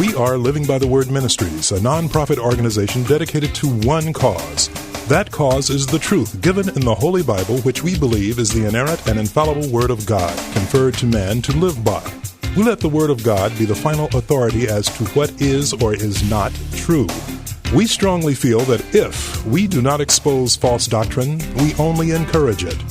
We are Living by the Word Ministries, a nonprofit organization dedicated to one cause. That cause is the truth given in the Holy Bible, which we believe is the inerrant and infallible Word of God, conferred to man to live by. We let the Word of God be the final authority as to what is or is not true. We strongly feel that if we do not expose false doctrine, we only encourage it.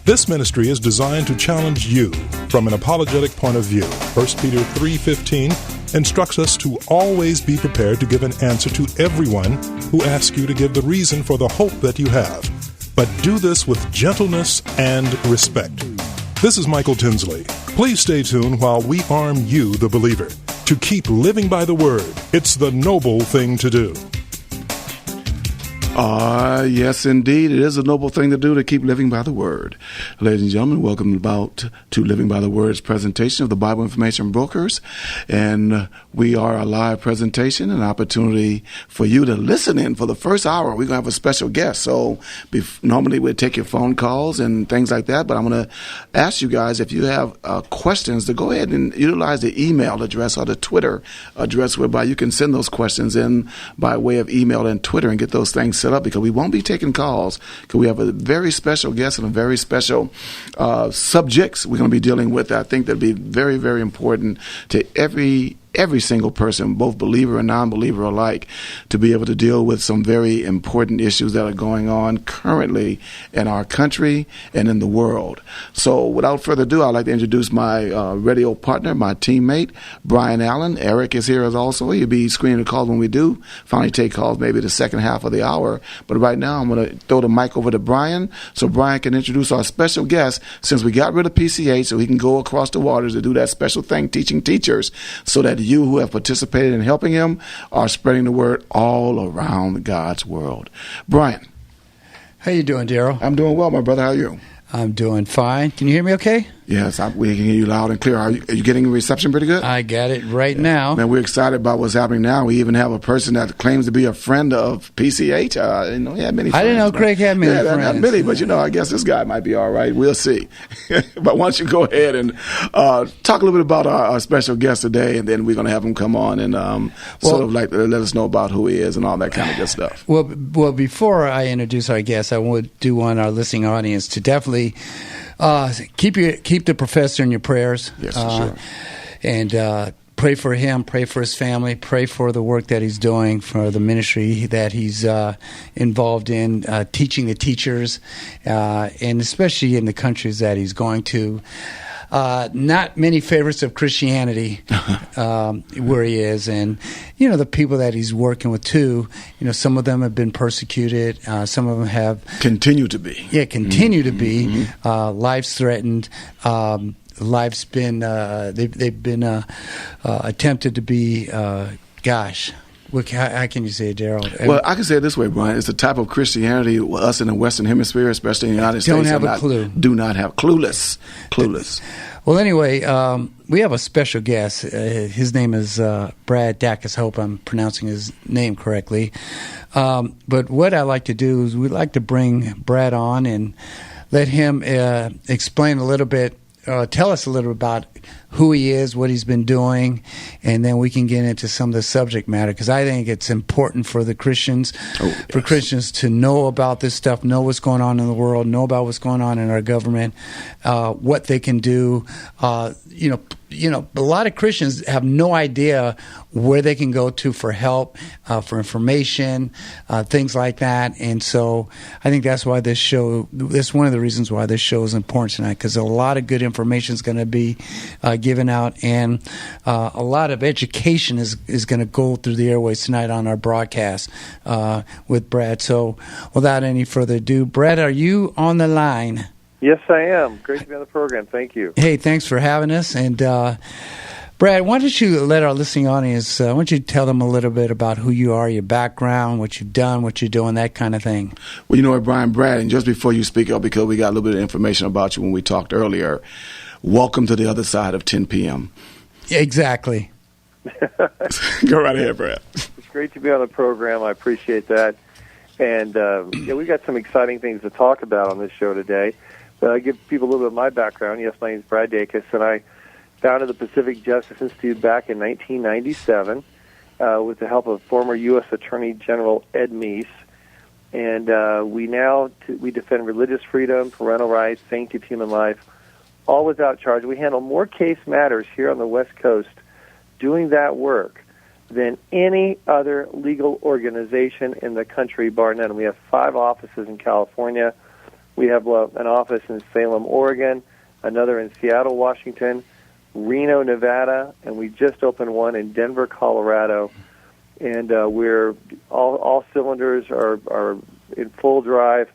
This ministry is designed to challenge you from an apologetic point of view. 1 Peter 3:15 instructs us to always be prepared to give an answer to everyone who asks you to give the reason for the hope that you have. But do this with gentleness and respect. This is Michael Tinsley. Please stay tuned while we arm you, the believer, to keep living by the Word. It's the noble thing to do. Yes, indeed. It is a noble thing to do to keep living by the Word. Ladies and gentlemen, welcome to Living by the Word's presentation of the Bible Information Brokers. And we are a live presentation, an opportunity for you to listen in for the first hour. We're going to have a special guest. So normally we'd take your phone calls and things like that, but I'm going to ask you guys, if you have questions, to go ahead and utilize the email address or the Twitter address whereby you can send those questions in by way of email and Twitter and get those things set up, because we won't be taking calls, because we have a very special guest and a very special subjects we're going to be dealing with. I think that'll be very, very important to every single person, both believer and non-believer alike, to be able to deal with some very important issues that are going on currently in our country and in the world. So without further ado, I'd like to introduce my radio partner, my teammate, Brian Allen. Eric is here as also. He'll be screening the calls when we do finally take calls, maybe the second half of the hour. But right now, I'm going to throw the mic over to Brian so Brian can introduce our special guest, since we got rid of PCH, so he can go across the waters to do that special thing, teaching teachers, so that you who have participated in helping him are spreading the word all around God's world. Brian. How you doing, Daryl? I'm doing well, my brother. How are you? I'm doing fine. Can you hear me okay? Yes, we can hear you loud and clear. Are you getting reception pretty good? I got it right now. Man, we're excited about what's happening now. We even have a person that claims to be a friend of PCH. He had many friends. I didn't know Craig had many friends. Not many, but I guess this guy might be all right. We'll see. But why don't you go ahead and talk a little bit about our special guest today, and then we're going to have him come on and sort of like let us know about who he is and all that kind of good stuff. Well, before I introduce our guest, I do want our listening audience to definitely keep the professor in your prayers. Yes, sure. And pray for him, pray for his family, pray for the work that he's doing, for the ministry that he's involved in, teaching the teachers, and especially in the countries that he's going to. Not many favorites of Christianity where he is, and the people that he's working with too. Some of them have been persecuted. Some of them have continue to be. Yeah, continue to be. Lives threatened. Life's been. They've been attempted to be. How can you say it, Daryl? Well, I can say it this way, Brian. It's the type of Christianity us in the Western Hemisphere, especially in the United States, do not have. Clueless. Well, anyway, we have a special guest. His name is Brad Dacus. I hope I'm pronouncing his name correctly. But what I like to do is we'd like to bring Brad on and let him explain a little bit, tell us a little about who he is, what he's been doing, and then we can get into some of the subject matter, because I think it's important for the Christians, for Christians to know about this stuff, know what's going on in the world, know about what's going on in our government, what they can do. A lot of Christians have no idea where they can go to for help, for information, things like that. And so I think that's why that's one of the reasons why this show is important tonight, because a lot of good information is going to be given out, and a lot of education is going to go through the airways tonight on our broadcast with Brad. So without any further ado, Brad, are you on the line? Yes, I am. Great to be on the program. Thank you. Hey, thanks for having us. And Brad, why don't you let our listening audience, why don't you tell them a little bit about who you are, your background, what you've done, what you're doing, that kind of thing. Well, you know what, Brad, and just before you speak up, because we got a little bit of information about you when we talked earlier, welcome to the other side of 10 p.m. Exactly. Go right ahead, Brad. It's great to be on the program. I appreciate that. And we've got some exciting things to talk about on this show today. But I'll give people a little bit of my background. Yes, my name is Brad Dacus, and I founded the Pacific Justice Institute back in 1997 with the help of former U.S. Attorney General Ed Meese. And we defend religious freedom, parental rights, sanctity of human life, all without charge. We handle more case matters here on the West Coast doing that work than any other legal organization in the country, bar none. We have 5 offices in California. We have an office in Salem, Oregon, another in Seattle, Washington, Reno, Nevada, and we just opened one in Denver, Colorado. And we're all cylinders are in full drive,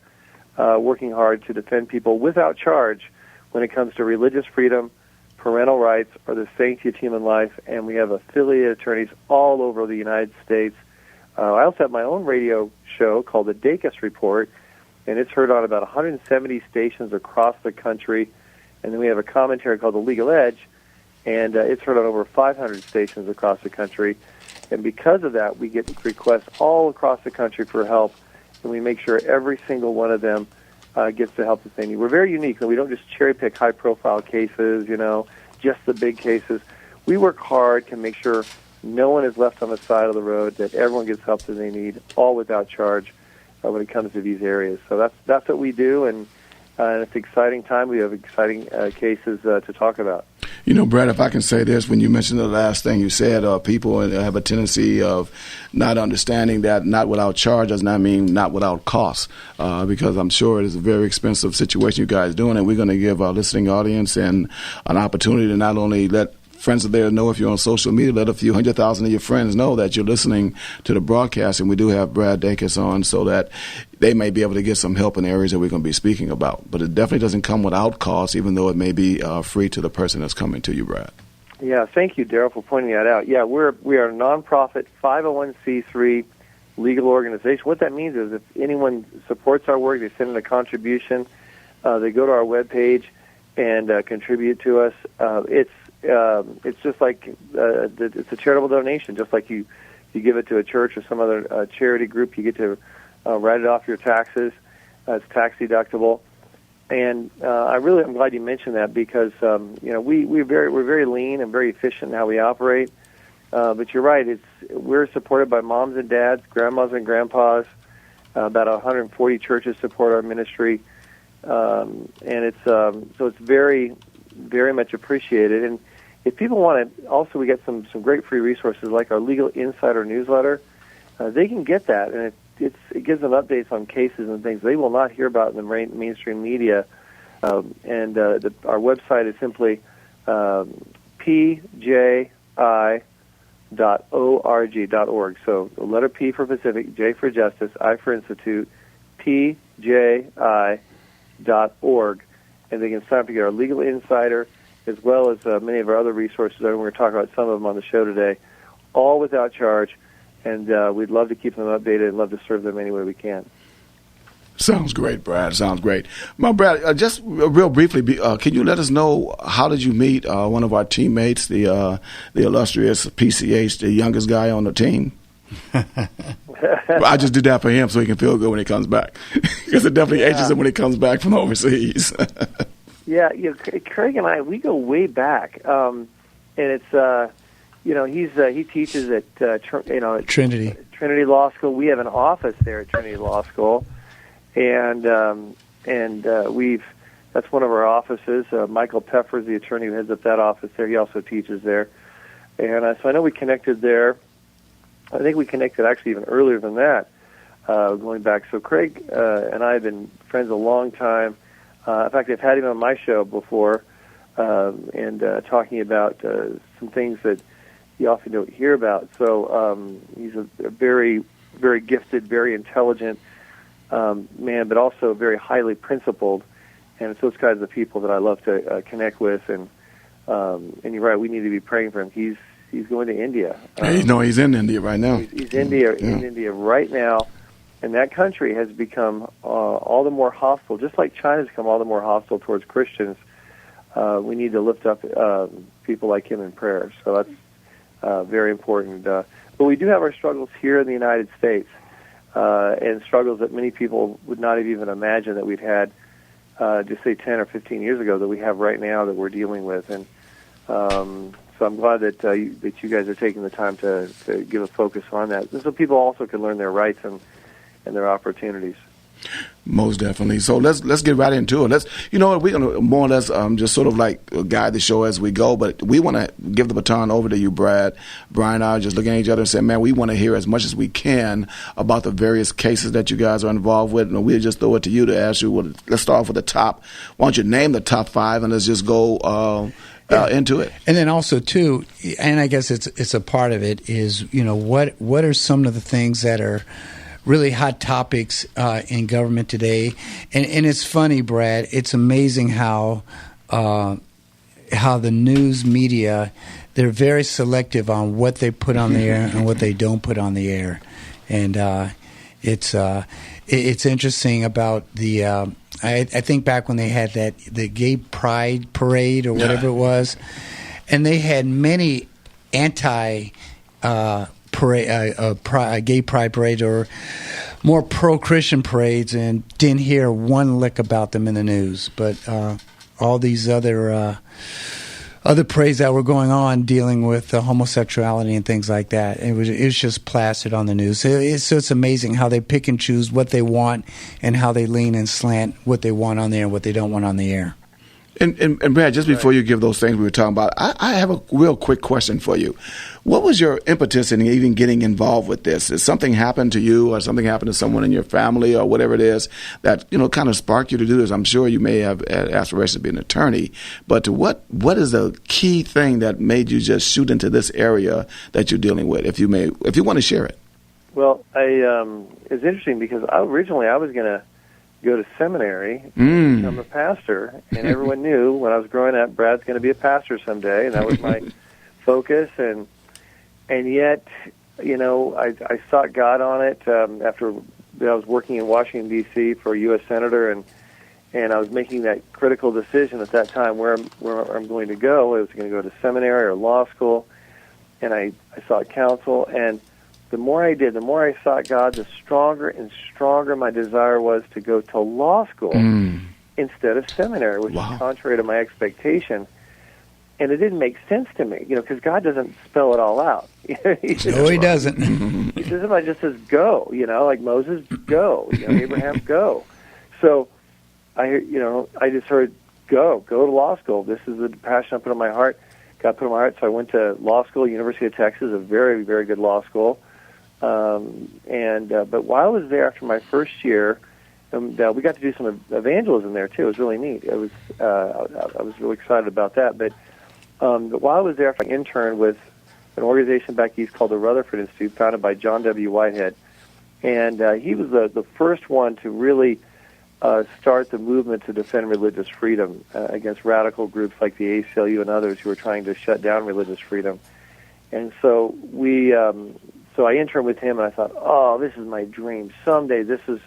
working hard to defend people without charge when it comes to religious freedom, parental rights, or the sanctity of human life. And we have affiliate attorneys all over the United States. I also have my own radio show called The Dacus Report, and it's heard on about 170 stations across the country. And then we have a commentary called The Legal Edge, and it's heard on over 500 stations across the country. And because of that, we get requests all across the country for help, and we make sure every single one of them gets the help that they need. We're very unique. We don't just cherry-pick high-profile cases, just the big cases. We work hard to make sure no one is left on the side of the road, that everyone gets help that they need, all without charge when it comes to these areas. So that's what we do, and it's an exciting time. We have exciting cases to talk about. Brad, if I can say this, when you mentioned the last thing you said, people have a tendency of not understanding that not without charge does not mean not without cost, because I'm sure it is a very expensive situation you guys are doing, and we're going to give our listening audience an opportunity to not only let friends of theirs know if you're on social media, let a few 100,000 of your friends know that you're listening to the broadcast, and we do have Brad Dacus on so that they may be able to get some help in areas that we're going to be speaking about. But it definitely doesn't come without cost, even though it may be free to the person that's coming to you, Brad. Yeah, thank you, Daryl, for pointing that out. Yeah, we are a nonprofit 501c3 legal organization. What that means is if anyone supports our work, they send in a contribution, they go to our webpage and contribute to us. It's just like it's a charitable donation, just like you give it to a church or some other charity group. You get to write it off your taxes. It's tax deductible, and I'm glad you mentioned that because we're very lean and very efficient in how we operate. But you're right; we're supported by moms and dads, grandmas and grandpas. About 140 churches support our ministry, and it's very, very much appreciated. And if people want to, also we get some great free resources like our Legal Insider newsletter. They can get that, and it gives them updates on cases and things they will not hear about in the mainstream media. Our website is simply pji.org. So the letter P for Pacific, J for Justice, I for Institute, pji.org. And they can sign up to get our Legal Insider, as well as many of our other resources. We're going to talk about some of them on the show today, all without charge. And we'd love to keep them updated and love to serve them any way we can. Sounds great, Brad. Sounds great. Now, Brad, just real briefly, can you let us know how did you meet one of our teammates, the illustrious PCH, the youngest guy on the team? I just did that for him so he can feel good when he comes back, because it definitely ages him when he comes back from overseas. Yeah, Craig and I, we go way back, and it's he teaches at Trinity Law School. We have an office there at Trinity Law School, and that's one of our offices. Michael Peffer is the attorney who heads up that office there. He also teaches there, and so I know we connected there. I think we connected actually even earlier than that, going back. So Craig and I have been friends a long time. In fact, I've had him on my show before, and talking about some things that you often don't hear about. So he's a very, very gifted, very intelligent man, but also very highly principled. And it's those kinds of people that I love to connect with. And you're right, we need to be praying for him. He's going to India. He's in India right now. He's in India right now. And that country has become all the more hostile, just like China's become all the more hostile towards Christians. We need to lift up people like him in prayer. So that's very important. But we do have our struggles here in the United States, and struggles that many people would not have even imagined that we'd had just say 10 or 15 years ago that we have right now that we're dealing with. And So I'm glad that that you guys are taking the time to give a focus on that, so people also can learn their rights and their opportunities. Most definitely. So let's get right into it. We're going to more or less just sort of like guide the show as we go, but we want to give the baton over to you, Brad. Brian and I are just looking at each other and saying, man, we want to hear as much as we can about the various cases that you guys are involved with, and we'll just throw it to you to ask you, let's start off with the top. Why don't you name the top 5, and let's just go into it. And then also, too, and I guess it's a part of it, is, what are some of the things that are really hot topics in government today. And it's funny, Brad, it's amazing how the news media, they're very selective on what they put on the air and what they don't put on the air. And it's interesting about the I think back when they had the Gay Pride Parade or whatever it was, and they had many anti gay pride parades or more pro-Christian parades, and didn't hear one lick about them in the news. But all these other parades that were going on dealing with homosexuality and things like that, it was just plastered on the news. So it's amazing how they pick and choose what they want and how they lean and slant what they want on there and what they don't want on the air. And Brad, just before you give those things we were talking about, I have a real quick question for you. What was your impetus in even getting involved with this? Did something happen to you, or something happened to someone in your family, or whatever it is that kind of sparked you to do this? I'm sure you may have aspirations to be an attorney, but what is the key thing that made you just shoot into this area that you're dealing with? If you want to share it. Well, it's interesting because originally I was going to go to seminary and become a pastor, and everyone knew when I was growing up, Brad's going to be a pastor someday, and that was my focus. And yet, I sought God on it after I was working in Washington D.C. for a U.S. senator, and I was making that critical decision at that time where I'm going to go. I was going to go to seminary or law school, and I sought counsel. And the more I did, the more I sought God, the stronger and stronger my desire was to go to law school instead of seminary, which is contrary to my expectation. And it didn't make sense to me, because God doesn't spell it all out. He doesn't. He just says go, like Moses, go, Abraham, go. So I just heard go to law school. This is the passion I put on my heart. God put on my heart, so I went to law school, University of Texas, a very, very good law school. But while I was there after my first year, we got to do some evangelism there too. It was really neat. I was really excited about that. But while I was there, I interned with an organization back east called the Rutherford Institute, founded by John W. Whitehead, and he was the first one to really start the movement to defend religious freedom against radical groups like the ACLU and others who were trying to shut down religious freedom. And so So I interned with him, and I thought, this is my dream. Someday this is,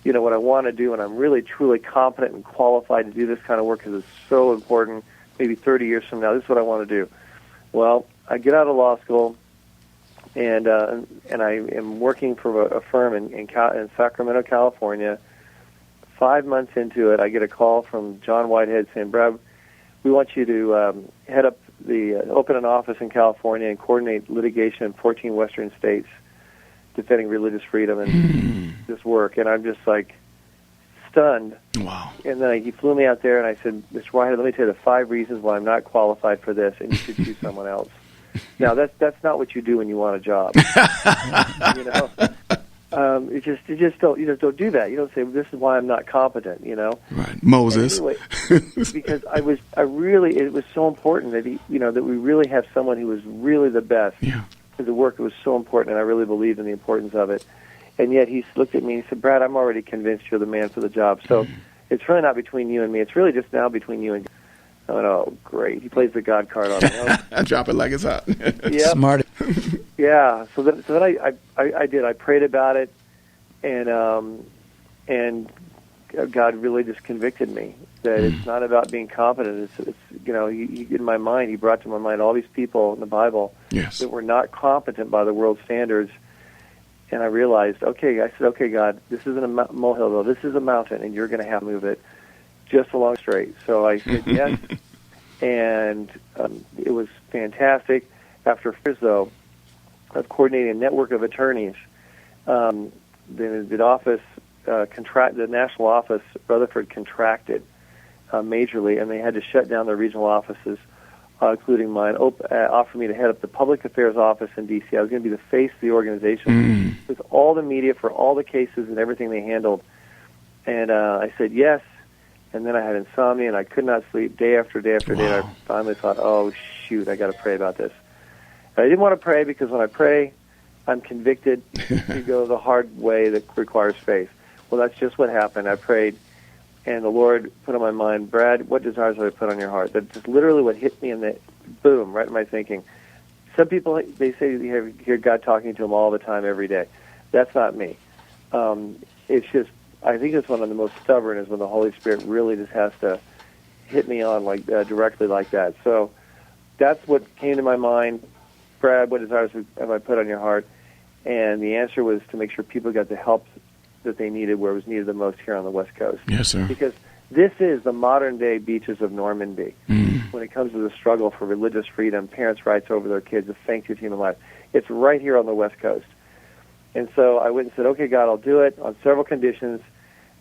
what I want to do, and I'm really, truly competent and qualified to do this kind of work because it's so important. Maybe 30 years from now, this is what I want to do. Well, I get out of law school, and I am working for a firm in Sacramento, California. 5 months into it, I get a call from John Whitehead saying, Brad, we want you to head up open an office in California and coordinate litigation in 14 Western states defending religious freedom and this work. And I'm just like stunned. Wow. And then he flew me out there, and I said, Mr. Whitehead, let me tell you the 5 reasons why I'm not qualified for this, and you should choose someone else. Now, that's not what you do when you want a job. You just don't do that. You don't say, this is why I'm not competent, Right. Moses. Anyway, because it was so important that that we really have someone who was really the best. Yeah. The work was so important, and I really believed in the importance of it. And yet he looked at me and he said, Brad, I'm already convinced you're the man for the job. So it's really not between you and me. It's really just now between you and God. I went, oh, great. He plays the God card on me. I drop it like it's hot. Yeah. Smart. Yeah. So then I did. I prayed about it, and God really just convicted me that it's not about being competent. It's he, in my mind, he brought to my mind all these people in the Bible that were not competent by the world's standards. And I realized, I said, okay, God, this isn't a molehill, though. This is a mountain, and you're going to have to move it just along straight. So I said yes, and it was fantastic. After years, though, of coordinating a network of attorneys, the office the national office, Rutherford, contracted majorly, and they had to shut down their regional offices, including mine. Offered me to head up the public affairs office in D.C. I was going to be the face of the organization with all the media for all the cases and everything they handled. And I said yes, and then I had insomnia, and I could not sleep day after day after day. And I finally thought, oh, shoot, I got to pray about this. And I didn't want to pray because when I pray, I'm convicted to go the hard way that requires faith. Well, that's just what happened. I prayed, and the Lord put on my mind, Brad, what desires have I put on your heart? That's just literally what hit me in the boom, right in my thinking. Some people, they say you hear God talking to them all the time, every day. That's not me. It's just, I think it's one of the most stubborn is when the Holy Spirit really just has to hit me on like directly like that. So that's what came to my mind. Brad, what desires have I put on your heart? And the answer was to make sure people got the help that they needed where it was needed the most here on the West Coast. Yes, sir. Because this is the modern-day beaches of Normandy when it comes to the struggle for religious freedom, parents' rights over their kids, the sanctity of human life. It's right here on the West Coast. And so I went and said, okay, God, I'll do it on several conditions.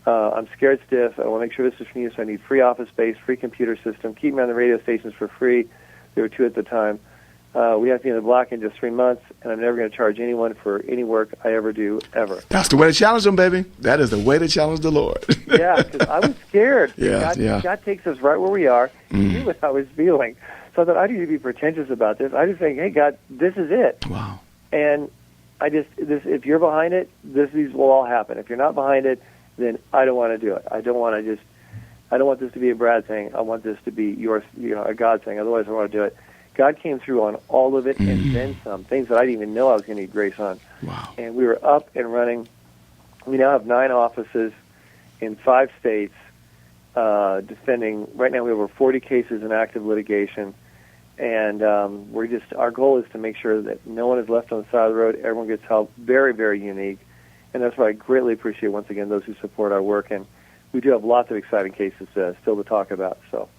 I'm scared stiff. I want to make sure this is from you, so I need free office space, free computer system. Keep me on the radio stations for free. There were 2 at the time. We have to be in the black in just 3 months, and I'm never going to charge anyone for any work I ever do, ever. That's the way to challenge them, baby. That is the way to challenge the Lord. Yeah, because I was scared. Yeah, God takes us right where we are. He knew what I was feeling. So I thought, I need to be pretentious about this. I just think, hey, God, this is it. Wow. And if you're behind it, these will all happen. If you're not behind it, then I don't want to do it. I don't want this to be a Brad thing. I want this to be a God thing. Otherwise, I want to do it. God came through on all of it and then some, things that I didn't even know I was going to need grace on. Wow. And we were up and running. We now have 9 offices in 5 states defending. Right now we have over 40 cases in active litigation. And our goal is to make sure that no one is left on the side of the road. Everyone gets help. Very, very unique. And that's why I greatly appreciate, once again, those who support our work. And we do have lots of exciting cases still to talk about. So.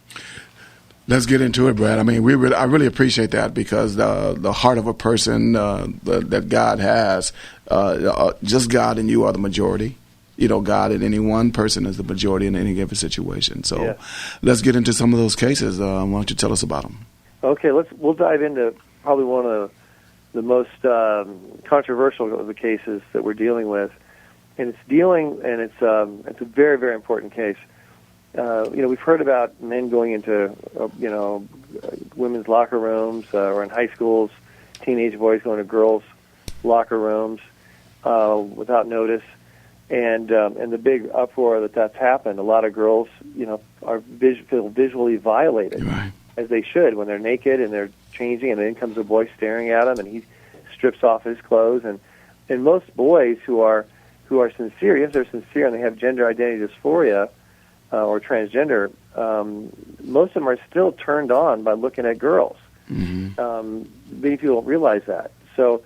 Let's get into it, Brad. I mean, I really appreciate that because the heart of a person that God has, just God and you are the majority. You know, God and any one person is the majority in any given situation. So Let's get into some of those cases. Why don't you tell us about them? Okay, we'll dive into probably one of the most controversial of the cases that we're dealing with, and it's a very, very important case. We've heard about men going into, women's locker rooms or in high schools, teenage boys going to girls' locker rooms without notice, and the big uproar that's happened. A lot of girls, feel visually violated, right, as they should when they're naked and they're changing, and then comes a boy staring at them, and he strips off his clothes, and most boys who are sincere, if they're sincere and they have gender identity dysphoria, or transgender, most of them are still turned on by looking at girls. Many people don't realize that. So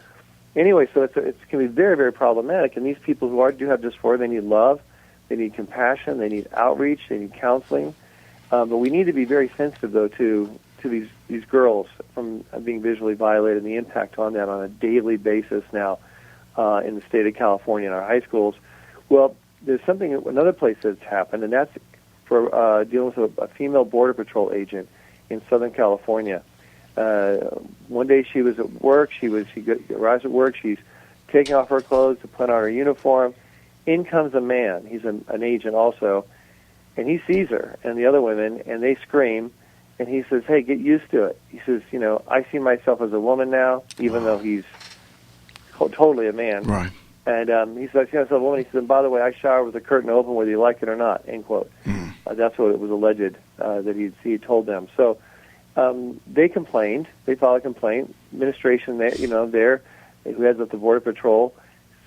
anyway, it can be very, very problematic. And these people who do have dysphoria, they need love, they need compassion, they need outreach, they need counseling. But we need to be very sensitive, though, to these girls from being visually violated and the impact on that on a daily basis now in the state of California in our high schools. Well, there's another place that's happened, and that's for dealing with a female Border Patrol agent in Southern California. One day she was at work. She arrives at work. She's taking off her clothes to put on her uniform. In comes a man. He's an agent also, and he sees her and the other women, and they scream. And he says, "Hey, get used to it." He says, "I see myself as a woman now, even though he's totally a man." Right. And he said, "I see myself as a woman." He said, "And by the way, I shower with the curtain open whether you like it or not." End quote. That's what it was alleged that he told them. So they complained. They filed a complaint. Administration there, who heads up the Border Patrol,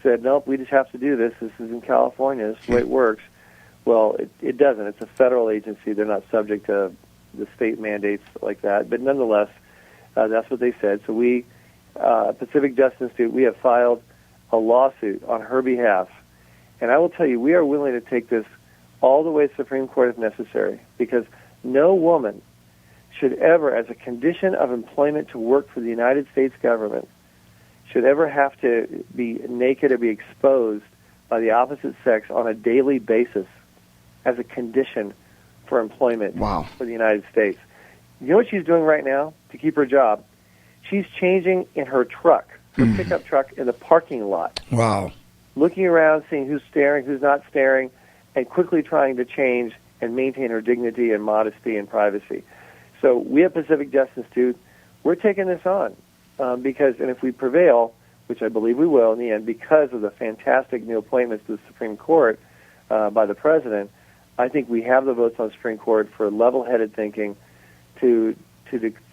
said, "Nope, we just have to do this. This is in California. This is the way it works." Well, it doesn't. It's a federal agency. They're not subject to the state mandates like that. But nonetheless, that's what they said. So we, Pacific Justice Institute, we have filed a lawsuit on her behalf. And I will tell you, we are willing to take this all the way to the Supreme Court if necessary, because no woman should ever, as a condition of employment to work for the United States government, should ever have to be naked or be exposed by the opposite sex on a daily basis as a condition for employment for the United States. You know what she's doing right now to keep her job? She's changing in her truck, her pickup truck, in the parking lot. Wow. Looking around, seeing who's staring, who's not staring, and quickly trying to change and maintain her dignity and modesty and privacy. So we at Pacific Justice Institute, we're taking this on because, and if we prevail, which I believe we will in the end, because of the fantastic new appointments to the Supreme Court by the President, I think we have the votes on the Supreme Court for level-headed thinking to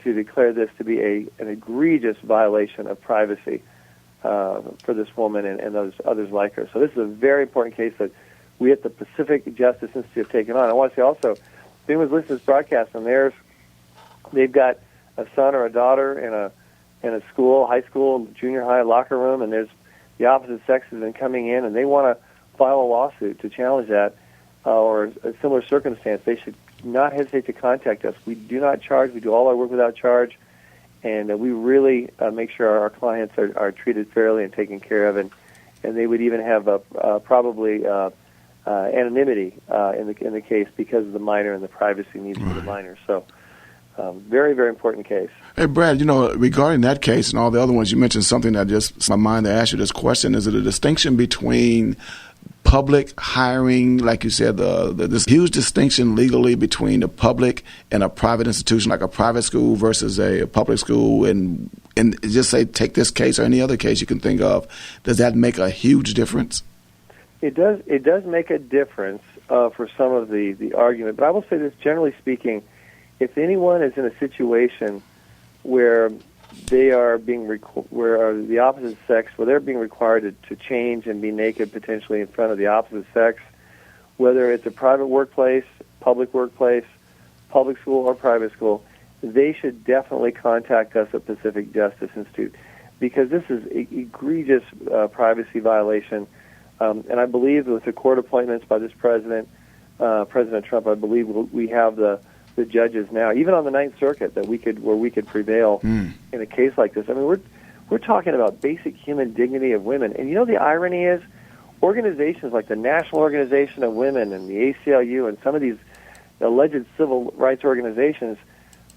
declare this to be an egregious violation of privacy for this woman and those others like her. So this is a very important case that we at the Pacific Justice Institute have taken on. I want to say also, if anyone's listening to this broadcast and they've got a son or a daughter in a school, high school, junior high locker room, and there's the opposite sex has been coming in, and they want to file a lawsuit to challenge that or a similar circumstance, they should not hesitate to contact us. We do not charge. We do all our work without charge, and we really make sure our clients are treated fairly and taken care of, and they would even have probably anonymity in the case because of the minor and the privacy needs for the minor. So very, very important case. Hey, Brad, regarding that case and all the other ones, you mentioned something that just my mind to ask you this question. Is it a distinction between public hiring, like you said, this huge distinction legally between the public and a private institution, like a private school versus a public school, and just say, take this case or any other case you can think of, does that make a huge difference? It does. It does make a difference for some of the argument, but I will say this, generally speaking, if anyone is in a situation where they are where the opposite sex, where they're being required to change and be naked potentially in front of the opposite sex, whether it's a private workplace, public school, or private school, they should definitely contact us at Pacific Justice Institute because this is an egregious privacy violation. And I believe with the court appointments by this President Trump, I believe we have the judges now, even on the Ninth Circuit, where we could prevail in a case like this. I mean, we're talking about basic human dignity of women, and the irony is, organizations like the National Organization of Women and the ACLU and some of these alleged civil rights organizations,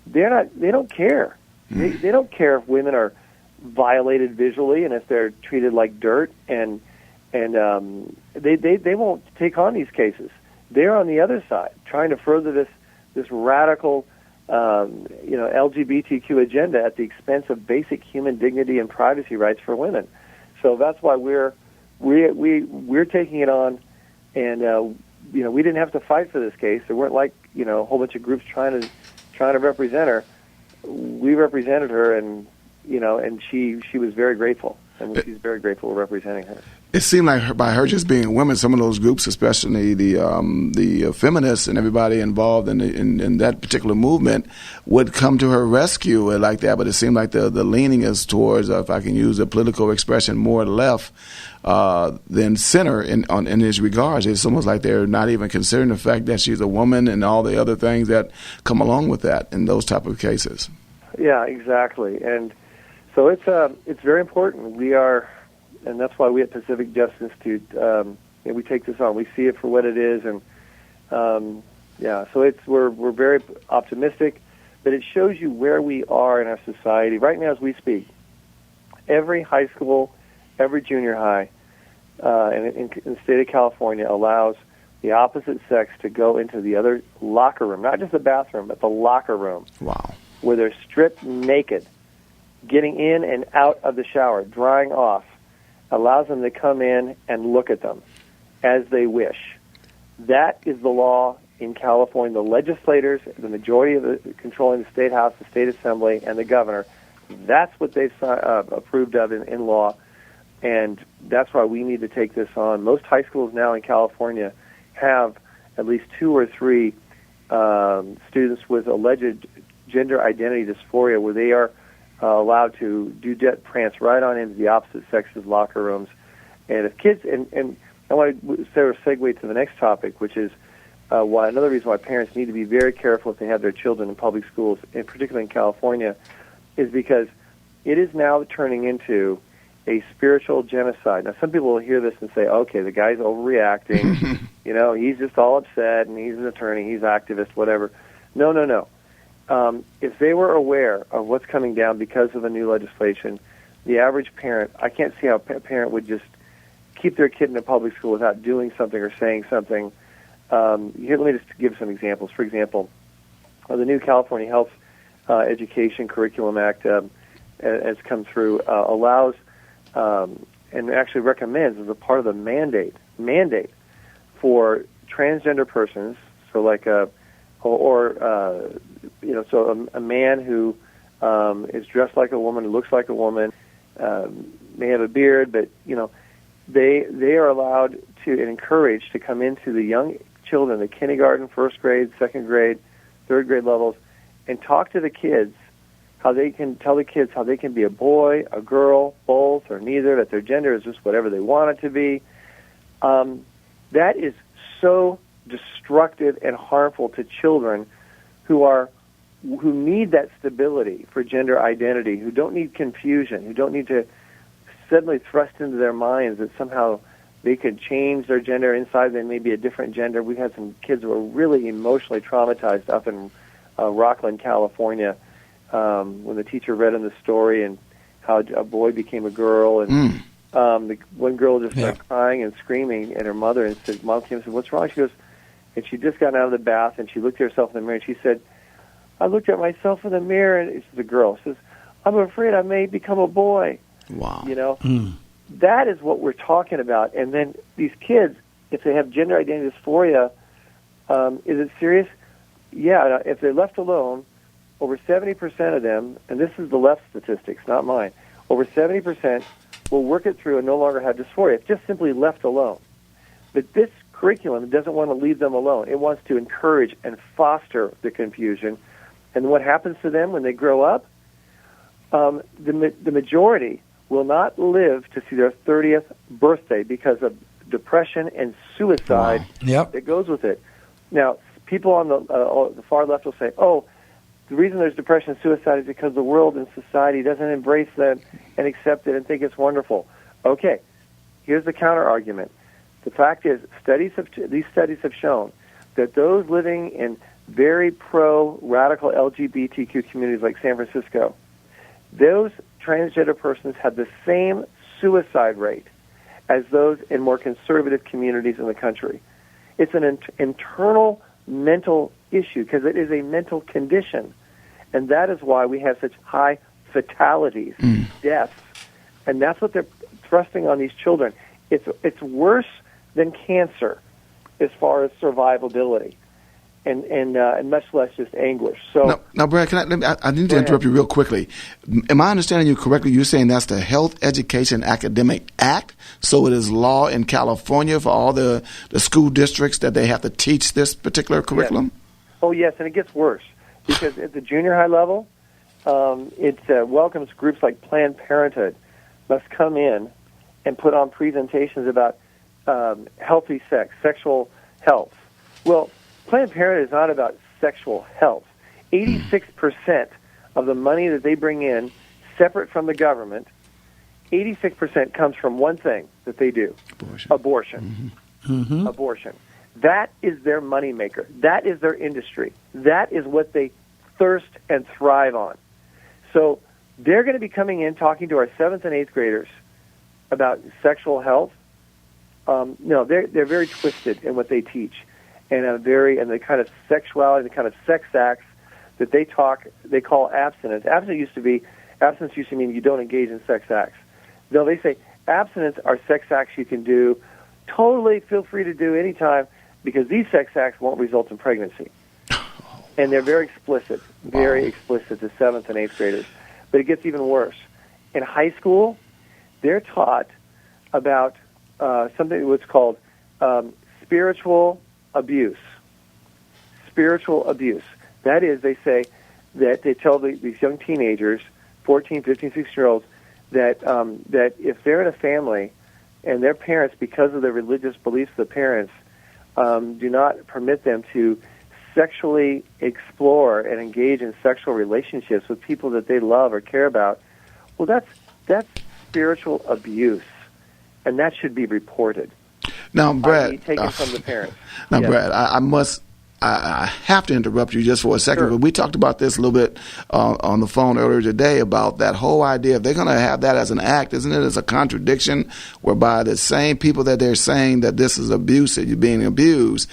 they don't care. They don't care if women are violated visually and if they're treated like dirt, and they won't take on these cases. They're on the other side, trying to further this radical, LGBTQ agenda at the expense of basic human dignity and privacy rights for women. So that's why we're taking it on, and we didn't have to fight for this case. There weren't like a whole bunch of groups trying to represent her. We represented her, and she was very grateful, and she's very grateful for representing her. It seemed like by her just being a woman, some of those groups, especially the feminists and everybody involved in that particular movement, would come to her rescue like that. But it seemed like the leaning is towards, if I can use a political expression, more left than center in his regards. It's almost like they're not even considering the fact that she's a woman and all the other things that come along with that in those type of cases. Yeah, exactly. And so it's very important. And that's why we at Pacific Justice Institute, we take this on. We see it for what it is, and so we're very optimistic. But it shows you where we are in our society right now as we speak. Every high school, every junior high, in the state of California allows the opposite sex to go into the other locker room, not just the bathroom, but the locker room. Wow. Where they're stripped naked, getting in and out of the shower, drying off. Allows them to come in and look at them as they wish. That is the law in California. The legislators, the majority of the controlling the State House, the State Assembly, and the governor, that's what they've approved of in law, and that's why we need to take this on. Most high schools now in California have at least 2 or 3 students with alleged gender identity dysphoria where they are allowed to do jet prance right on into the opposite sex's locker rooms. And if kids, and I want to sort of segue to the next topic, which is another reason why parents need to be very careful if they have their children in public schools, and particularly in California, is because it is now turning into a spiritual genocide. Now, some people will hear this and say, okay, the guy's overreacting. He's just all upset, and he's an attorney, he's activist, whatever. No. If they were aware of what's coming down because of the new legislation, the average parent, I can't see how a parent would just keep their kid in a public school without doing something or saying something. Here, let me just give some examples. For example, the new California Health Education Curriculum Act has come through, allows and actually recommends as a part of the mandate for transgender persons, so like a man who is dressed like a woman, looks like a woman, may have a beard, but they are allowed to and encouraged to come into the young children, the kindergarten, first grade, second grade, third grade levels, and talk to the kids how they can tell the kids how they can be a boy, a girl, both, or neither, that their gender is just whatever they want it to be. That is so destructive and harmful to children who need that stability for gender identity, who don't need confusion, who don't need to suddenly thrust into their minds that somehow they could change their gender inside they may be a different gender. We've had some kids who are really emotionally traumatized up in Rockland, California, when the teacher read them the story and how a boy became a girl, and the one girl just started crying and screaming at her mother, and said, "Mom came and said, 'What's wrong?' She goes, and she just gotten out of the bath, and she looked at herself in the mirror, and she said, 'I looked at myself in the mirror,' and it's the girl says, 'I'm afraid I may become a boy.'" Wow. That is what we're talking about. And then these kids, if they have gender identity dysphoria, is it serious? Yeah, if they're left alone, over 70% of them, and this is the left statistics, not mine, over 70% will work it through and no longer have dysphoria. It's just simply left alone. But this curriculum doesn't want to leave them alone. It wants to encourage and foster the confusion. And what happens to them when they grow up? The majority will not live to see their 30th birthday because of depression and suicide that goes with it. Now, people on the far left will say, oh, the reason there's depression and suicide is because the world and society doesn't embrace them and accept it and think it's wonderful. Okay, here's the counter-argument. The fact is, these studies have shown that those living in very pro-radical LGBTQ communities like San Francisco, those transgender persons have the same suicide rate as those in more conservative communities in the country. It's an internal mental issue because it is a mental condition, and that is why we have such high fatalities, deaths, and that's what they're thrusting on these children. It's worse than cancer as far as survivability, and much less just anguish. So now Brad, I need to interrupt you real quickly. Am I understanding you correctly? You're saying that's the Health Education Academic Act, so it is law in California for all the school districts that they have to teach this particular curriculum? Yes. Oh, yes, and it gets worse because at the junior high level, it welcomes groups like Planned Parenthood must come in and put on presentations about healthy sex, sexual health. Well, Planned Parenthood is not about sexual health. 86% of the money that they bring in, separate from the government, 86% comes from one thing that they do: abortion. Abortion. That is their moneymaker. That is their industry. That is what they thirst and thrive on. So they're going to be coming in talking to our 7th and 8th graders about sexual health. No, they're very twisted in what they teach, and the kind of sexuality, the kind of sex acts that they call abstinence. Abstinence used to mean you don't engage in sex acts. Though they say abstinence are sex acts you can do, totally feel free to do anytime, because these sex acts won't result in pregnancy. And they're very explicit, to 7th and 8th graders. But it gets even worse. In high school, they're taught about something what's called spiritual abuse. Spiritual abuse. That is, they say that they tell these young teenagers, 14, 15, 16-year-olds, that if they're in a family and their parents, because of the religious beliefs of the parents, do not permit them to sexually explore and engage in sexual relationships with people that they love or care about, well, that's spiritual abuse, and that should be reported. Now, Brad, taken from the parents. Now, Yes. Brad, I have to interrupt you just for a second, Sure. but we talked about this a little bit on the phone earlier today about that whole idea. If they're going to have that as an act, isn't it as a contradiction whereby the same people that they're saying that this is abuse, that you're being abused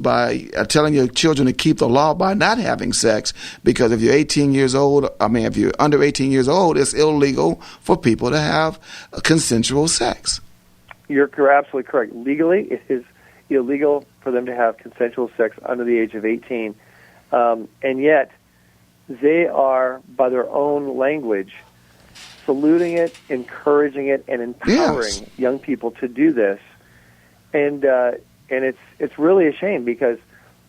by telling your children to keep the law by not having sex, because if you're 18 years old, if you're under 18 years old, it's illegal for people to have consensual sex. You're absolutely correct. Legally, it is illegal for them to have consensual sex under the age of 18. And yet, they are, by their own language, saluting it, encouraging it, and empowering young people to do this. And it's really a shame, because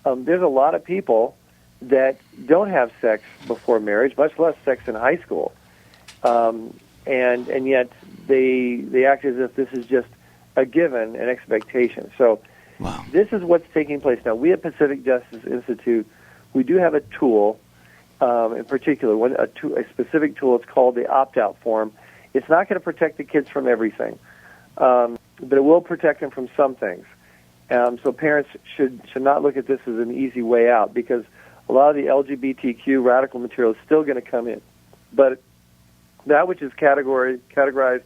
there's a lot of people that don't have sex before marriage, much less sex in high school. And yet, they act as if this is just a given, an expectation. So, wow. This is what's taking place now. We at Pacific Justice Institute, we do have a tool, in particular, a specific tool. It's called the opt-out form. It's not going to protect the kids from everything, but it will protect them from some things. So parents should not look at this as an easy way out, because a lot of the LGBTQ radical material is still going to come in. But that which is categorized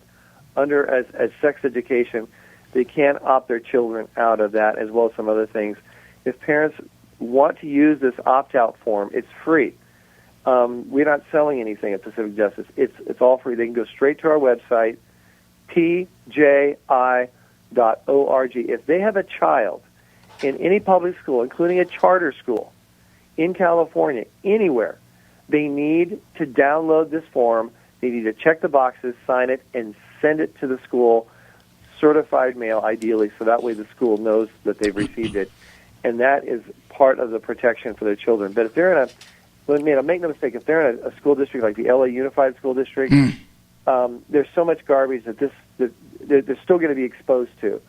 under as sex education, they can't opt their children out of that, as well as some other things. If parents want to use this opt-out form, it's free. We're not selling anything at Pacific Justice. It's all free. They can go straight to our website, pji.org. If they have a child in any public school, including a charter school in California, anywhere, they need to download this form. They need to check the boxes, sign it, and send it to the school, certified mail, ideally, so that way the school knows that they've received it. And that is part of the protection for their children. But if they're in make no mistake, if they're in a school district like the LA Unified School District, there's so much garbage that they're still going to be exposed to.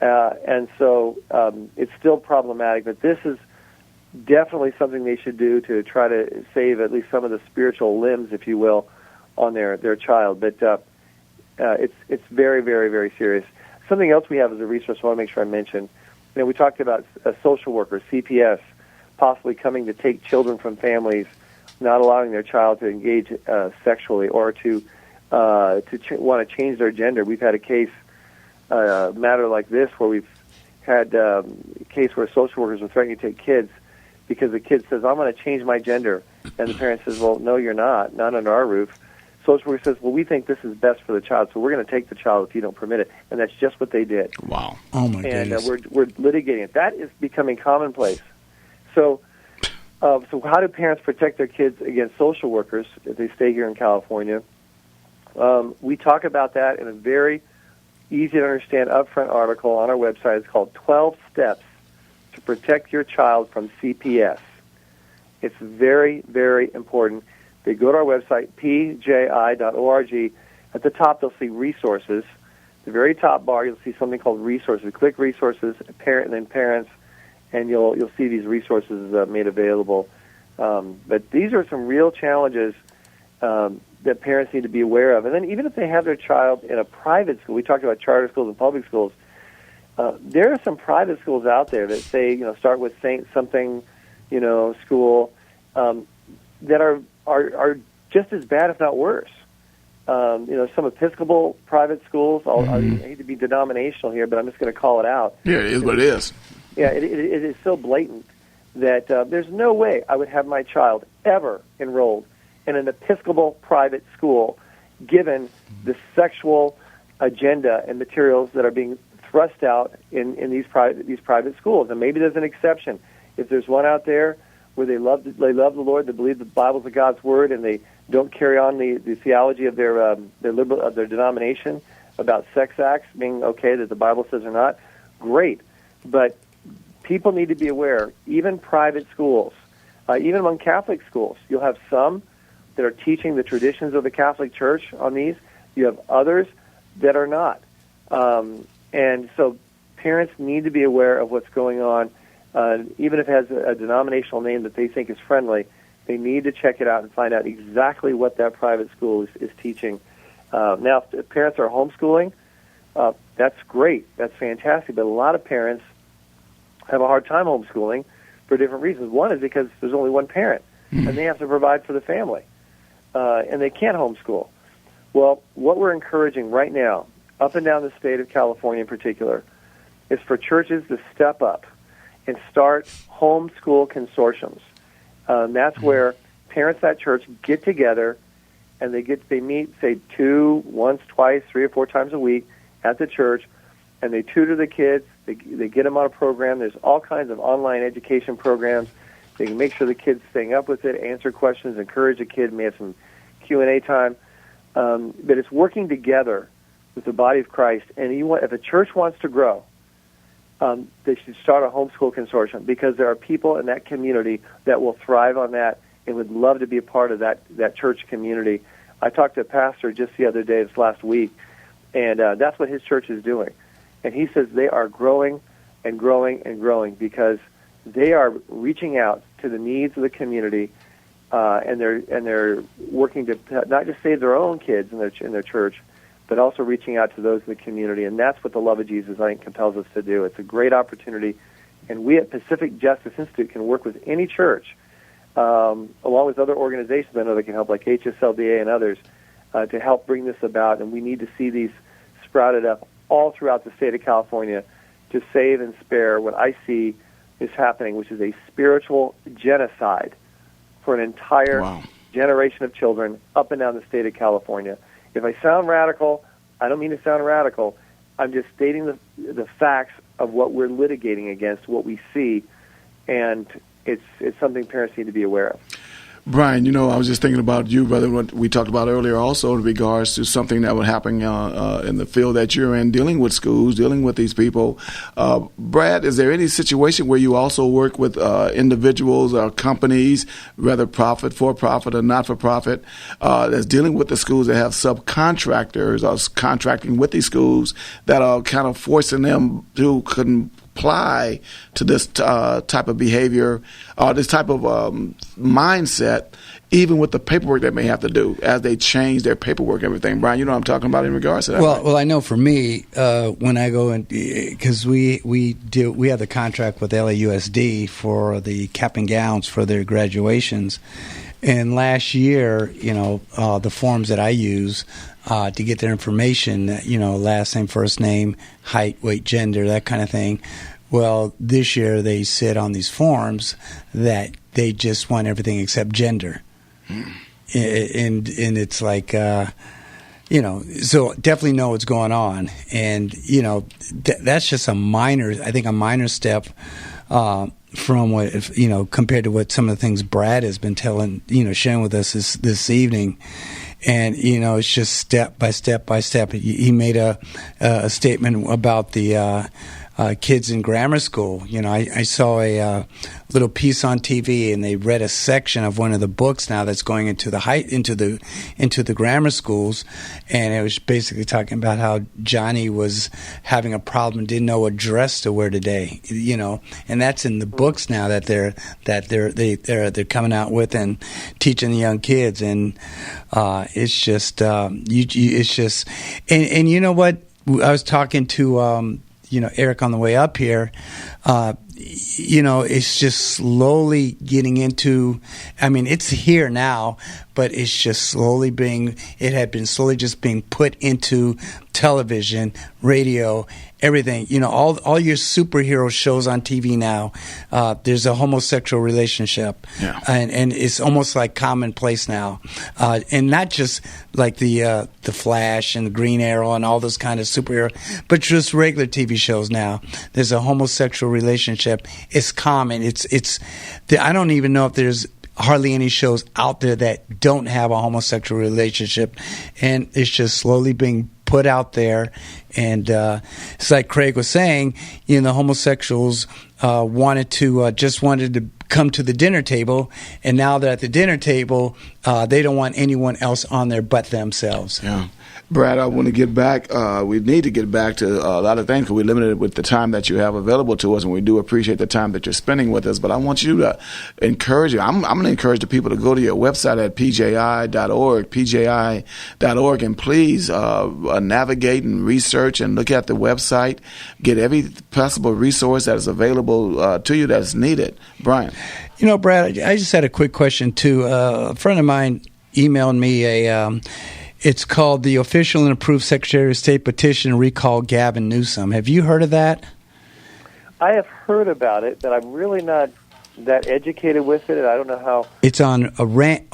And so it's still problematic, but this is definitely something they should do to try to save at least some of the spiritual limbs, if you will, on their child. But it's very, very, very serious. Something else we have as a resource I want to make sure I mention. We talked about social workers, CPS, possibly coming to take children from families, not allowing their child to engage sexually or to want to change their gender. We've had a case, matter like this, where we've had a case where social workers were threatening to take kids because the kid says, "I'm going to change my gender," and the parent says, "Well, no, you're not under our roof." Social worker says, "Well, we think this is best for the child, so we're going to take the child if you don't permit it." And that's just what they did. Wow. Oh, my goodness. And we're litigating it. That is becoming commonplace. So how do parents protect their kids against social workers if they stay here in California? We talk about that in a very easy-to-understand upfront article on our website. It's called 12 Steps to Protect Your Child from CPS. It's very, very important. They go to our website, pji.org. At the top, they'll see resources. The very top bar, you'll see something called resources. Click resources, parent, and then parents, and you'll see these resources made available. But these are some real challenges that parents need to be aware of. And then even if they have their child in a private school, we talked about charter schools and public schools, there are some private schools out there that say, start with Saint something, school, that are just as bad, if not worse. Some Episcopal private schools, I hate to be denominational here, but I'm just going to call it out. Yeah, it is what it is. Yeah, it is so blatant that there's no way I would have my child ever enrolled in an Episcopal private school, given the sexual agenda and materials that are being thrust out in these private schools. And maybe there's an exception. If there's one out there where they love the Lord, they believe the Bible's God's word, and they don't carry on the theology of their denomination about sex acts being okay that the Bible says are not, great. But people need to be aware, even private schools, even among Catholic schools, you'll have some that are teaching the traditions of the Catholic Church on these. You have others that are not. And so parents need to be aware of what's going on. Even if it has a denominational name that they think is friendly, they need to check it out and find out exactly what that private school is teaching. Now, if parents are homeschooling, that's great. That's fantastic. But a lot of parents have a hard time homeschooling for different reasons. One is because there's only one parent, and they have to provide for the family, and they can't homeschool. Well, what we're encouraging right now, up and down the state of California in particular, is for churches to step up and start homeschool consortiums. That's where parents at church get together, and they meet, say, once, twice, 3 or 4 times a week at the church, and they tutor the kids. They get them on a program. There's all kinds of online education programs. They can make sure the kid's staying up with it, answer questions, encourage the kid, may have some Q&A time. But it's working together with the body of Christ. And if a church wants to grow, they should start a homeschool consortium, because there are people in that community that will thrive on that and would love to be a part of that church community. I talked to a pastor just the other day, this last week, and that's what his church is doing. And he says they are growing and growing and growing because they are reaching out to the needs of the community, and they're working to not just save their own kids in their church, but also reaching out to those in the community. And that's what the love of Jesus, I think, compels us to do. It's a great opportunity, and we at Pacific Justice Institute can work with any church, along with other organizations I know that can help, like HSLDA and others, to help bring this about. And we need to see these sprouted up all throughout the state of California to save and spare what I see is happening, which is a spiritual genocide for an entire generation of children up and down the state of California. If I sound radical, I don't mean to sound radical. I'm just stating the facts of what we're litigating against, what we see, and it's something parents need to be aware of. Brian, I was just thinking about you, brother, what we talked about earlier also in regards to something that would happen in the field that you're in, dealing with schools, dealing with these people. Brad, is there any situation where you also work with individuals or companies, whether for-profit or not-for-profit, that's dealing with the schools that have subcontractors or contracting with these schools that are kind of forcing them to comply to this type of behavior, this type of mindset, even with the paperwork they may have to do as they change their paperwork and everything? Brian, you know what I'm talking about in regards to that? Well, I know for me, when I go in, because we have the contract with LAUSD for the cap and gowns for their graduations. And last year, the forms that I use to get their information, last name, first name, height, weight, gender, that kind of thing. Well, this year they said on these forms that they just want everything except gender. And it's like, so definitely know what's going on. And, that's just a minor step from what, compared to what some of the things Brad has been sharing with us this evening. And, it's just step by step by step. He made a statement about the kids in grammar school. I saw a little piece on TV, and they read a section of one of the books now that's going into the grammar schools, and it was basically talking about how Johnny was having a problem, didn't know what dress to wear today. And that's in the books now that they're coming out with and teaching the young kids, and it's just it's just and you know what, I was talking to Eric on the way up here, it's just slowly getting into, it's here now, but it's just it had been slowly just being put into television, radio, everything. All your superhero shows on TV now, there's a homosexual relationship. Yeah. And it's almost like commonplace now. And not just like the Flash and the Green Arrow and all those kind of superhero, but just regular TV shows now. There's a homosexual relationship. It's common. I don't even know if there's hardly any shows out there that don't have a homosexual relationship, and it's just slowly being put out there. And it's like Craig was saying, the homosexuals wanted to come to the dinner table, and now they're at the dinner table, they don't want anyone else on there but themselves. Yeah. Brad, I want to get back. We need to get back to a lot of things because we're limited with the time that you have available to us, and we do appreciate the time that you're spending with us. But I want you to encourage you. I'm going to encourage the people to go to your website at pji.org, pji.org, and please navigate and research and look at the website. Get every possible resource that is available to you that's needed. Brian. You know, Brad, I just had a quick question, too. A friend of mine emailed me it's called the Official and Approved Secretary of State Petition to Recall Gavin Newsom. Have you heard of that? I have heard about it, but I'm really not that educated with it, and I don't know how. It's on ranaf.org,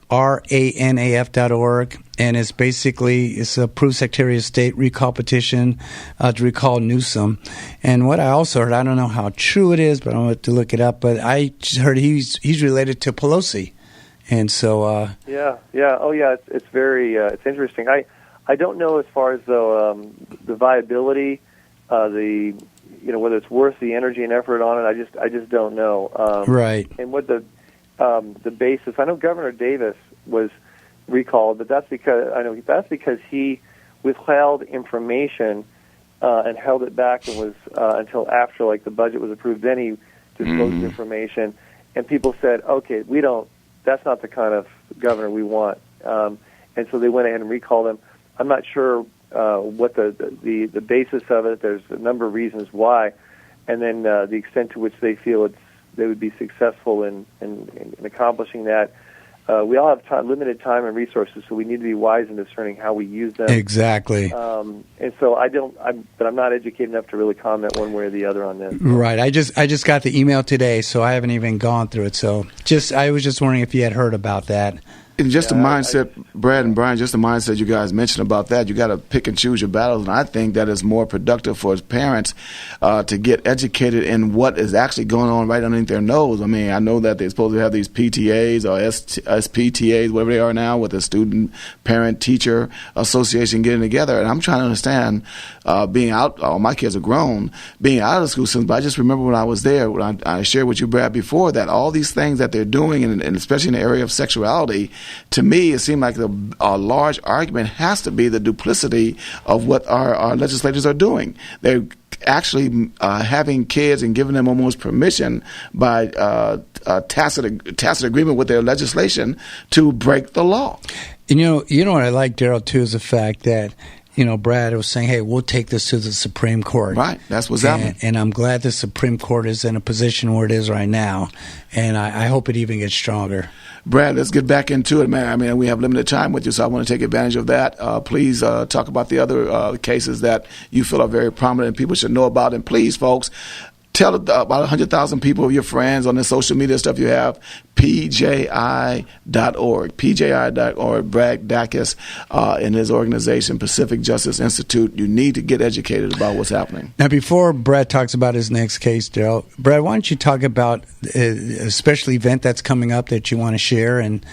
ranaf.org, and it's an approved Secretary of State recall petition to recall Newsom. And what I also heard, I don't know how true it is, but I'm going to look it up, but I just heard he's related to Pelosi. And so, it's very it's interesting. I don't know as far as the viability, whether it's worth the energy and effort on it. I just don't know. Right. And what the basis? I know Governor Davis was recalled, but that's because he withheld information and held it back and was until after the budget was approved. Then he disclosed information, and people said, "Okay, we don't." That's not the kind of governor we want, and so they went ahead and recalled him. I'm not sure what the basis of it. There's a number of reasons why, and then the extent to which they feel they would be successful in accomplishing that. We all have limited time and resources, so we need to be wise in discerning how we use them. Exactly. And so but I'm not educated enough to really comment one way or the other on this. Right. I just got the email today, so I haven't even gone through it. So I was just wondering if you had heard about that. And just the mindset, Brad and Brian, just the mindset you guys mentioned about that, you got to pick and choose your battles. And I think that is more productive for parents to get educated in what is actually going on right underneath their nose. I mean, I know that they're supposed to have these PTAs or SPTAs, whatever they are now, with the Student Parent Teacher Association getting together. And I'm trying to understand being out, all my kids are grown, being out of the school system. But I just remember when I was there, when I shared with you, Brad, before that, all these things that they're doing, and especially in the area of sexuality, to me, it seemed like a large argument has to be the duplicity of what our legislators are doing. They're actually having kids and giving them almost permission by tacit agreement with their legislation to break the law. And you know what I like, Daryl, too, is the fact that Brad was saying, hey, we'll take this to the Supreme Court. Right. That's what's happening. And I'm glad the Supreme Court is in a position where it is right now. And I hope it even gets stronger. Brad, let's get back into it, man. I mean, we have limited time with you, so I want to take advantage of that. Please talk about the other cases that you feel are very prominent and people should know about. And please, folks, tell about 100,000 people, your friends, on the social media stuff you have, pji.org, pji.org. Brad Dacus and his organization, Pacific Justice Institute. You need to get educated about what's happening. Now, before Brad talks about his next case, Daryl, Brad, why don't you talk about a special event that's coming up that you want to share and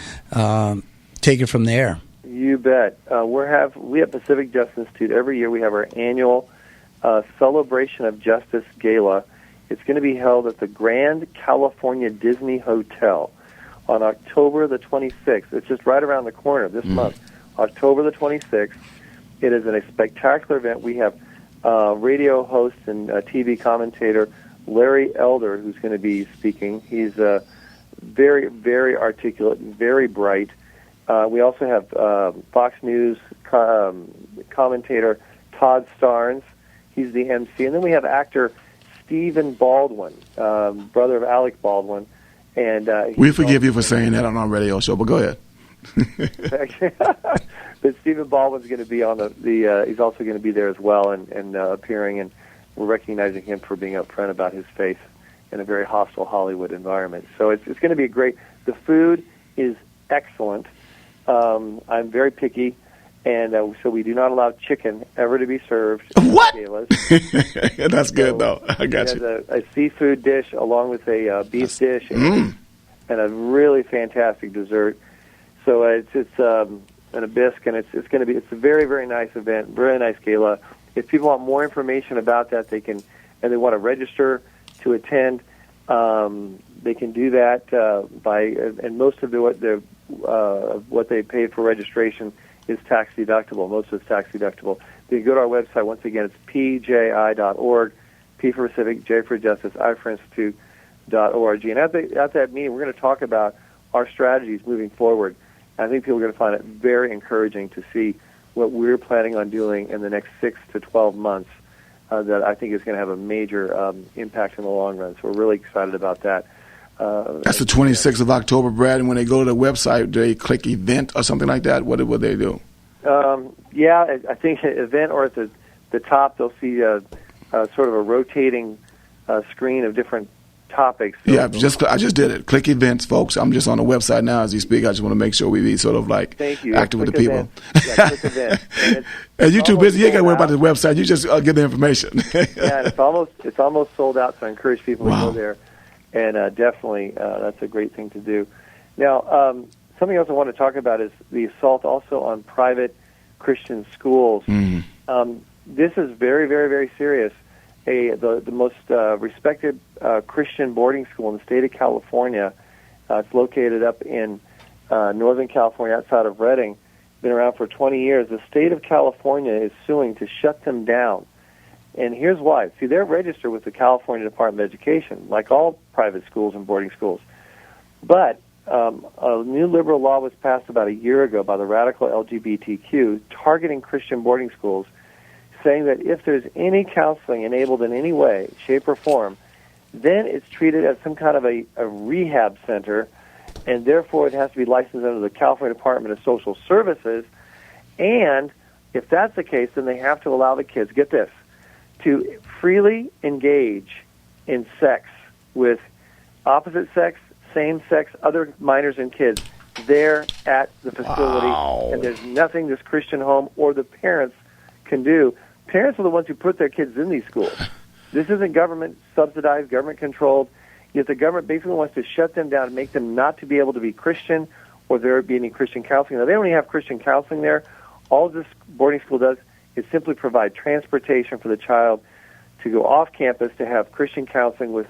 take it from there? You bet. We at Pacific Justice Institute, every year we have our annual Celebration of Justice Gala. It's going to be held at the Grand California Disney Hotel on October the 26th. It's just right around the corner this month, October the 26th. It is a spectacular event. We have radio host and TV commentator Larry Elder, who's going to be speaking. He's very, very articulate and very bright. We also have Fox News commentator Todd Starnes. He's the MC. And then we have actor Stephen Baldwin, brother of Alec Baldwin. And we forgive you for saying that on our radio show, but go ahead. But Stephen Baldwin's going to be on he's also going to be there as well and appearing, and we're recognizing him for being upfront about his faith in a very hostile Hollywood environment. So it's going to be great. The food is excellent. I'm very picky. And so we do not allow chicken ever to be served. What? Galas. That's good, though. I got you. A seafood dish along with a beef dish and a really fantastic dessert. So it's and a bisque, and it's a very, very nice event, very nice gala. If people want more information about that, they want to register to attend. They can do that by, and most of what they paid for registration is tax deductible. Most of it's tax deductible. They can go to our website. Once again, it's pji.org, P for Pacific, J for Justice, I for Institute.org. And at that meeting, we're going to talk about our strategies moving forward. I think people are going to find it very encouraging to see what we're planning on doing in the next 6 to 12 months that I think is going to have a major impact in the long run. So we're really excited about that. That's the 26th of October, Brad, and when they go to the website, do they click event or something like that? What do they do? Yeah, I think event, or at the top, they'll see sort of a rotating screen of different topics. So yeah, I just did it. Click events, folks. I'm just on the website now as you speak. I just want to make sure we be sort of like active with the people. Yeah, click events. And you're too busy. You ain't got to worry about the website. You just give the information. Yeah, and it's almost sold out, so I encourage people to go there. And definitely, that's a great thing to do. Now, something else I want to talk about is the assault also on private Christian schools. This is very, very, very serious. The most respected Christian boarding school in the state of California, it's located up in Northern California outside of Redding, been around for 20 years. The state of California is suing to shut them down. And here's why. See, they're registered with the California Department of Education, like all private schools and boarding schools. But a new liberal law was passed about a year ago by the radical LGBTQ targeting Christian boarding schools, saying that if there's any counseling enabled in any way, shape, or form, then it's treated as some kind of a rehab center, and therefore it has to be licensed under the California Department of Social Services. And if that's the case, then they have to allow the kids, get this, to freely engage in sex with opposite sex, same sex, other minors and kids there at the facility. Wow. And there's nothing this Christian home or the parents can do. Parents are the ones who put their kids in these schools. This isn't government subsidized, government controlled. Yet the government basically wants to shut them down and make them not to be able to be Christian or there be any Christian counseling. Now, they don't even have Christian counseling there. All this boarding school does is simply provide transportation for the child to go off campus to have Christian counseling with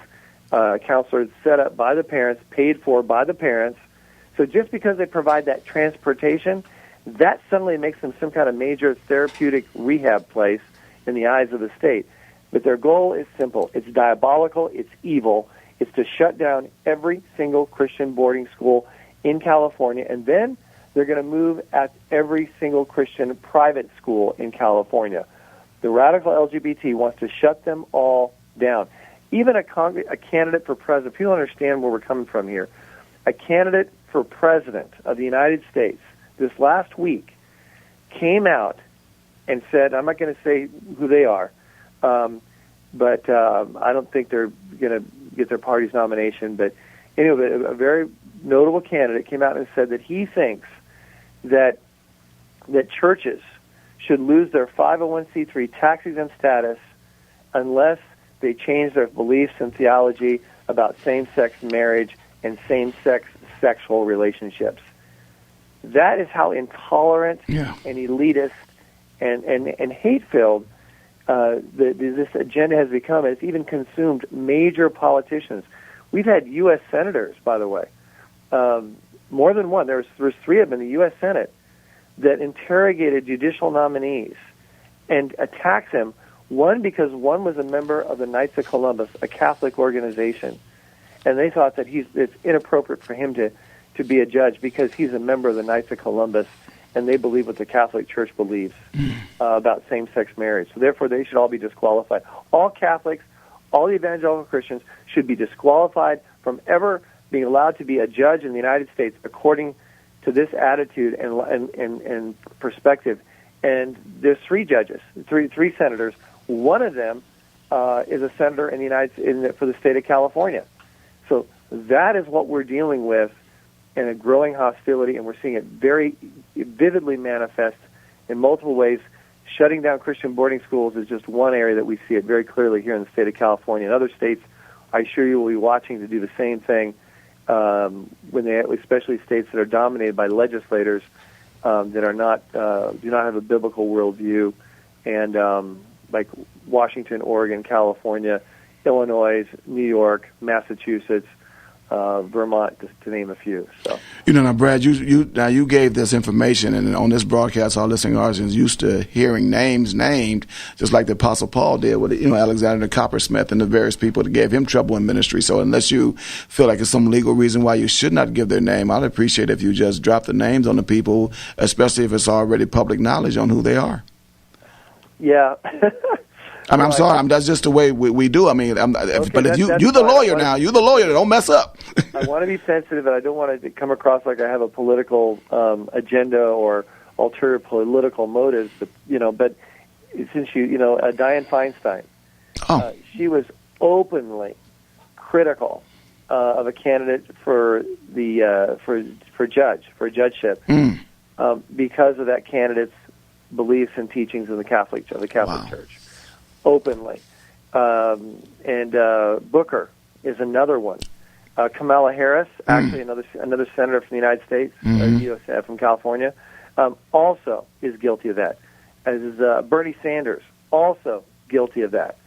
counselors set up by the parents, paid for by the parents. So just because they provide that transportation, that suddenly makes them some kind of major therapeutic rehab place in the eyes of the state. But their goal is simple. It's diabolical. It's evil. It's to shut down every single Christian boarding school in California, and then they're going to move at every single Christian private school in California. The radical LGBT wants to shut them all down. Even a candidate for president, people understand where we're coming from here, a candidate for president of the United States this last week came out and said, I'm not going to say who they are, but I don't think they're going to get their party's nomination. But anyway, a very notable candidate came out and said that he thinks that churches should lose their 501c3 tax-exempt status unless they change their beliefs and theology about same-sex marriage and same-sex sexual relationships. That is how intolerant and elitist and hate-filled this agenda has become. It's even consumed major politicians. We've had U.S. senators, by the way, more than one. There's 3 of them in the U.S. Senate that interrogated judicial nominees and attacked them. One, because one was a member of the Knights of Columbus, a Catholic organization, and they thought that it's inappropriate for him to be a judge because he's a member of the Knights of Columbus, and they believe what the Catholic Church believes about same-sex marriage. So therefore, they should all be disqualified. All Catholics, all the evangelical Christians should be disqualified from ever being allowed to be a judge in the United States according to this attitude and perspective. And there's 3 judges, three senators. One of them is a senator in the for the state of California. So that is what we're dealing with in a growing hostility, and we're seeing it very vividly manifest in multiple ways. Shutting down Christian boarding schools is just one area that we see it very clearly here in the state of California. In other states, I assure you will be watching to do the same thing, especially states that are dominated by legislators that are do not have a biblical worldview, and like Washington, Oregon, California, Illinois, New York, Massachusetts, Vermont, to name a few. So, now, Brad, you gave this information, and on this broadcast, our listening audience used to hearing names named, just like the Apostle Paul did with Alexander the Coppersmith and the various people that gave him trouble in ministry. So, unless you feel like there's some legal reason why you should not give their name, I'd appreciate if you just drop the names on the people, especially if it's already public knowledge on who they are. Yeah. I'm sorry. That's just the way we do. I mean, but if you're the lawyer now, you're the lawyer. Don't mess up. I want to be sensitive, and I don't want to come across like I have a political agenda or ulterior political motives. But since Dianne Feinstein, she was openly critical of a candidate for the for judgeship because of that candidate's beliefs and teachings in the Catholic Church. Openly. And Booker is another one. Kamala Harris, actually another senator from the United States, from California, also is guilty of that. As is Bernie Sanders, also guilty of that.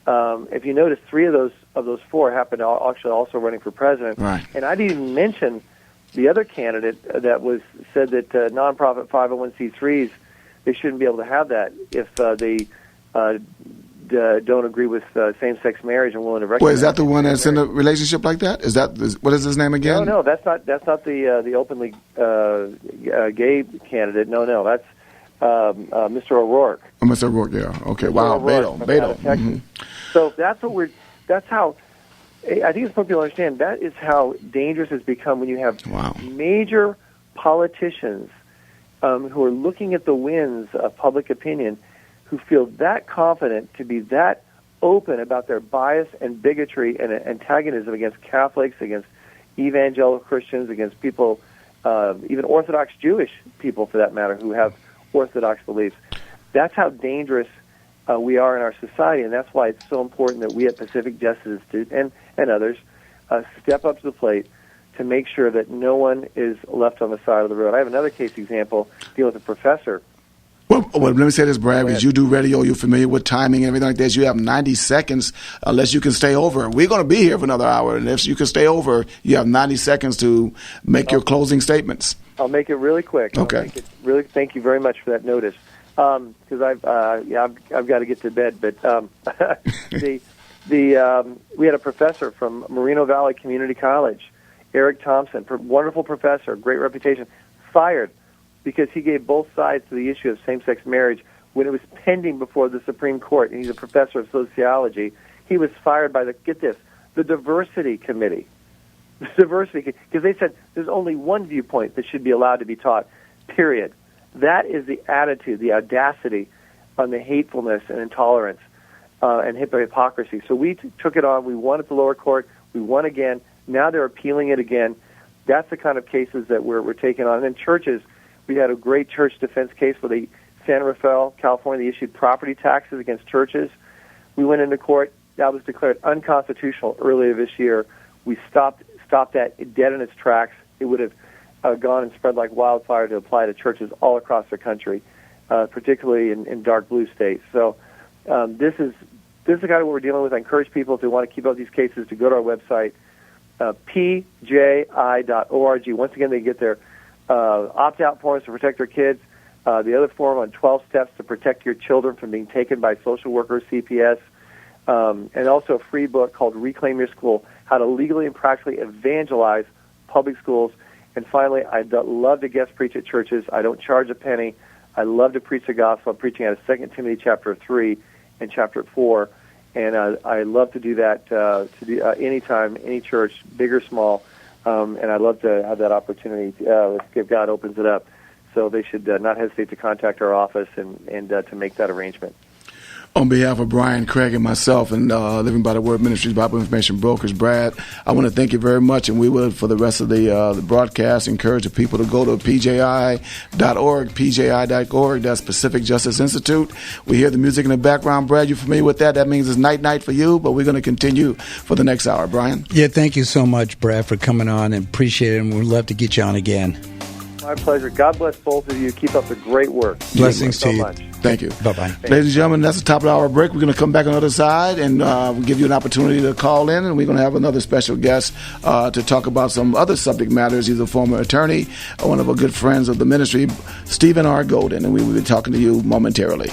If you notice, 3 of those 4 happened actually also running for president. Right. And I didn't even mention the other candidate that said that nonprofit 501c3s, they shouldn't be able to have that if they don't agree with same-sex marriage and willing to recognize. Well, is that the one that's in a relationship like that? What is his name again? No, that's not the openly gay candidate. No, that's Mr. O'Rourke. Oh, Mr. O'Rourke, yeah. Okay, Mr. wow, Beto. Mm-hmm. So that's how. I think it's important to understand that is how dangerous it's become when you have major politicians who are looking at the winds of public opinion, who feel that confident to be that open about their bias and bigotry and antagonism against Catholics, against evangelical Christians, against people, even Orthodox Jewish people for that matter, who have Orthodox beliefs. That's how dangerous we are in our society, and that's why it's so important that we at Pacific Justice Institute and others step up to the plate to make sure that no one is left on the side of the road. I have another case example dealing with a professor. Well, let me say this, Brad, because you do radio, you're familiar with timing and everything like this. You have 90 seconds unless you can stay over. We're going to be here for another hour, and if you can stay over, you have 90 seconds to make your closing statements. I'll make it really quick. Okay. Thank you very much for that notice. Because I've got to get to bed. But we had a professor from Moreno Valley Community College, Eric Thompson, wonderful professor, great reputation, fired because he gave both sides to the issue of same-sex marriage when it was pending before the Supreme Court, and he's a professor of sociology. He was fired by the Diversity Committee. The Diversity, because they said there's only one viewpoint that should be allowed to be taught, period. That is the attitude, the audacity on the hatefulness and intolerance and hypocrisy. So we took it on. We won at the lower court. We won again. Now they're appealing it again. That's the kind of cases that we're taking on. And then churches, we had a great church defense case where San Rafael, California, they issued property taxes against churches. We went into court. That was declared unconstitutional earlier this year. We stopped that dead in its tracks. It would have gone and spread like wildfire to apply to churches all across the country, particularly in dark blue states. So this is kind of what we're dealing with. I encourage people, if they want to keep up these cases, to go to our website, pji.org. Once again, they get their opt-out forms to protect their kids, the other form on 12 steps to protect your children from being taken by social workers, CPS, and also a free book called Reclaim Your School, How to Legally and Practically Evangelize Public Schools. And finally, I'd love to guest preach at churches. I don't charge a penny. I love to preach the gospel. I'm preaching out of 2 Timothy chapter 3 and chapter 4. And I love to do that anytime, any church, big or small. And I'd love to have that opportunity if God opens it up. So they should not hesitate to contact our office and to make that arrangement. On behalf of Brian Craig and myself and Living by the Word Ministries Bible Information Brokers, Brad, I want to thank you very much, and we will, for the rest of the broadcast, encourage the people to go to pji.org, pji.org. That's Pacific Justice Institute. We hear the music in the background. Brad, you familiar with that? That means it's night for you, but we're going to continue for the next hour. Brian? Yeah, thank you so much, Brad, for coming on, and appreciate it, and we'd love to get you on again. My pleasure. God bless both of you. Keep up the great work. Blessings to you. Much. Thank you. Bye-bye. Ladies and gentlemen, that's the top of our break. We're going to come back on the other side and we'll give you an opportunity to call in, and we're going to have another special guest to talk about some other subject matters. He's a former attorney, one of our good friends of the ministry, Stephen R. Golden, and we will be talking to you momentarily.